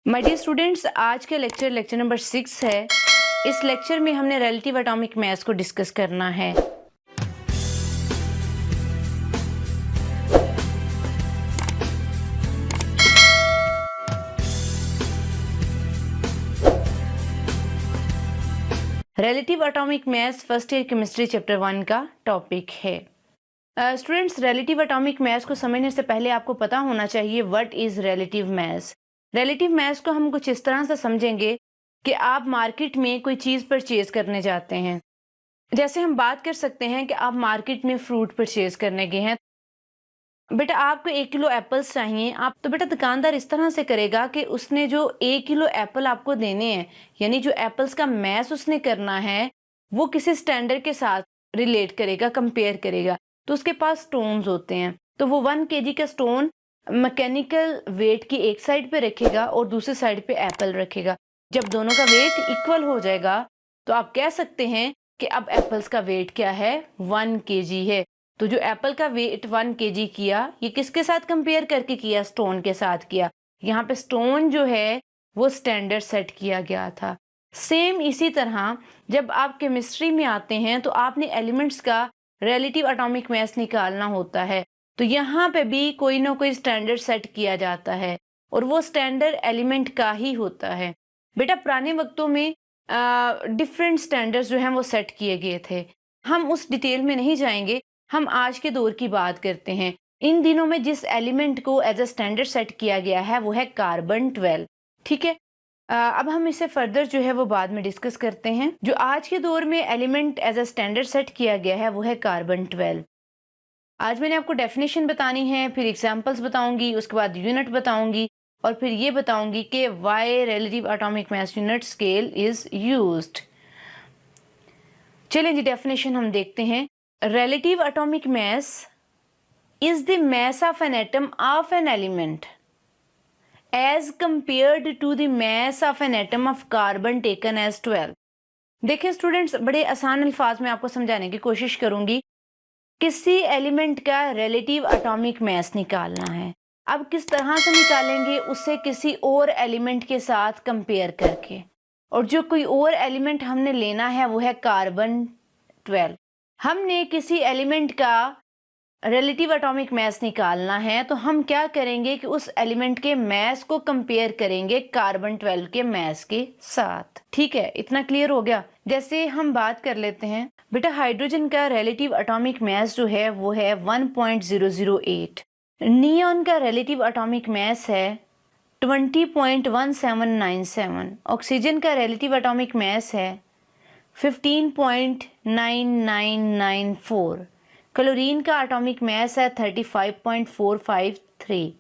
My dear students, आज का lecture number 6 है। इस लेक्चर में हमने रिलेटिव एटॉमिक मास को डिस्कस करना है। Relative atomic mass first year chemistry chapter 1 का टॉपिक है। स्टूडेंट्स, रिलेटिव एटॉमिक मास को समझने से पहले आपको पता होना चाहिए what is relative mass. Relative mass को हम कुछ इस तरह से समझेंगे कि आप मार्केट में कोई चीज़ परचेज करने जाते हैं। जैसे हम बात कर सकते हैं कि आप मार्केट में फ्रूट परचेज करने गए हैं। बेटा आपको 1 किलो एप्पल्स चाहिए। आप तो बेटा दुकानदार इस तरह से करेगा कि उसने जो 1 किलो एप्पल आपको देने हैं, यानी जो एप्पल्स का मैथ उसने करना है, वो किसी स्टैंडर्ड के साथ रिलेट करेगा, कंपेयर करेगा। तो उसके पास स्टोन्स होते हैं, तो वो 1 केजी का स्टोन मैकेनिकल वेट की एक साइड पे रखेगा और दूसरी साइड पे एप्पल रखेगा। जब दोनों का वेट इक्वल हो जाएगा तो आप कह सकते हैं कि अब एप्पल्स का वेट क्या है, 1 केजी है। तो जो एप्पल का वेट 1 केजी किया, ये किसके साथ कंपेयर करके किया? स्टोन के साथ किया। यहाँ पे स्टोन जो है वो स्टैंडर्ड सेट किया गया था। सेम इसी तरह जब आप केमिस्ट्री में आते हैं तो आपने एलिमेंट्स का रिलेटिव एटॉमिक मास निकालना होता है। तो यहाँ पे भी कोई ना कोई स्टैंडर्ड सेट किया जाता है और वो स्टैंडर्ड एलिमेंट का ही होता है। बेटा पुराने वक्तों में डिफरेंट स्टैंडर्ड्स जो हैं वो सेट किए गए थे। हम उस डिटेल में नहीं जाएंगे, हम आज के दौर की बात करते हैं। इन दिनों में जिस एलिमेंट को एज अ स्टैंडर्ड सेट किया गया है वो है कार्बन 12। ठीक है, अब हम इसे फर्दर जो है वो बाद में डिस्कस करते हैं। जो आज के दौर में element as a standard set किया गया है वो है कार्बन 12। आज मैंने आपको डेफिनेशन बतानी है, फिर एग्जांपल्स बताऊंगी, उसके बाद यूनिट बताऊंगी और फिर ये बताऊंगी कि why relative atomic mass unit scale is used. चलिए जी, डेफिनेशन हम देखते हैं। Relative atomic mass is the mass of an atom of an element as compared to the mass of an atom of carbon taken as 12। देखिए students, बड़े आसान अल्फाज में आपको समझाने की कोशिश करूंगी। किसी एलिमेंट का रिलेटिव एटॉमिक मास निकालना है। अब किस तरह से निकालेंगे? उससे किसी और एलिमेंट के साथ कंपेयर करके, और जो कोई और एलिमेंट हमने लेना है वो है कार्बन 12। हमने किसी एलिमेंट का रिलेटिव एटॉमिक मास निकालना है तो हम क्या करेंगे कि उस एलिमेंट के मास को कंपेयर करेंगे कार्बन 12 के मास के साथ। ठीक है, इतना क्लियर हो गया। जैसे हम बात कर लेते हैं बेटा, हाइड्रोजन का रिलेटिव एटॉमिक मास जो है वो है 1.008। नियॉन का रिलेटिव एटॉमिक मास है 20.1797। ऑक्सीजन का रिलेटिव एटॉमिक मास है 15.9994। क्लोरीन का एटॉमिक मास है 35.453।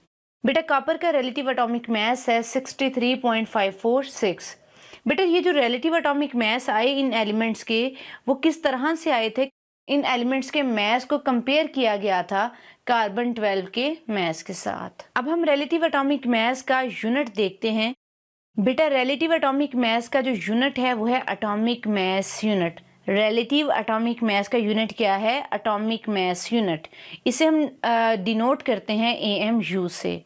बेटा कॉपर का रिलेटिव एटॉमिक मास है 63.546। बेटा ये जो रिलेटिव एटॉमिक मास आए इन एलिमेंट्स के, वो किस तरह से आए थे? इन एलिमेंट्स के मास को कंपेयर किया गया था कार्बन 12 के मास के साथ। अब हम रिलेटिव एटॉमिक मास का यूनिट देखते हैं। बेटा रिलेटिव एटॉमिक मास का जो यूनिट है वो है atomic mass unit. Relative atomic mass का यूनिट क्या है? Atomic mass unit. इसे हम डिनोट करते हैं AMU से।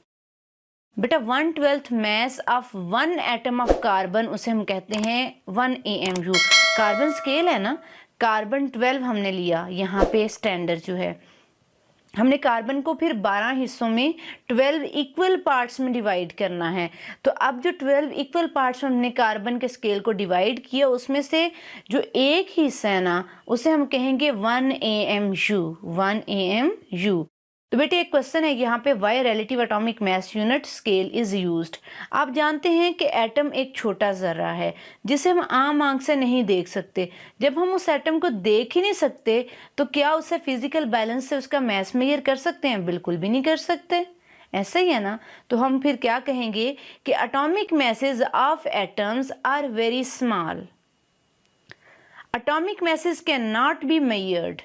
बेटा 1/12 mass of 1 atom of carbon, उसे हम कहते हैं 1 AMU। कार्बन स्केल है ना, कार्बन 12 हमने लिया, यहाँ पे स्टैंडर्ड जो है हमने कार्बन को फिर 12 हिस्सों में 12 इक्वल पार्ट्स में डिवाइड करना है। तो अब जो 12 इक्वल पार्ट्स में हमने कार्बन के स्केल को डिवाइड किया, उसमें से जो एक हिस्सा है ना उसे हम कहेंगे 1 AMU। 1 AMU। तो बेटे एक क्वेश्चन है यहाँ पे, why relative atomic mass unit scale is used. आप जानते हैं कि एटम एक छोटा जर्रा है जिसे हम आम आंख से नहीं देख सकते। जब हम उस एटम को देख ही नहीं सकते तो क्या उसे फिजिकल बैलेंस से उसका मास मेजर कर सकते हैं? बिल्कुल भी नहीं कर सकते। ऐसा ही है ना। तो हम फिर क्या कहेंगे कि atomic masses of atoms are very small. Atomic masses can not be measured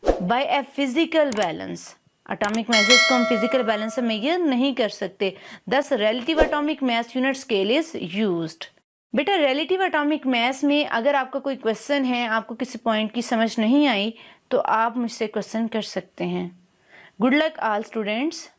by a physical balance. Atomic masses को हम फिजिकल बैलेंस से मेजर नहीं कर सकते। दस relative atomic mass unit scale is used. बेटा रिलेटिव एटॉमिक मास में अगर आपका कोई क्वेश्चन है, आपको किसी पॉइंट की समझ नहीं आई, तो आप मुझसे क्वेश्चन कर सकते हैं। Good luck all students.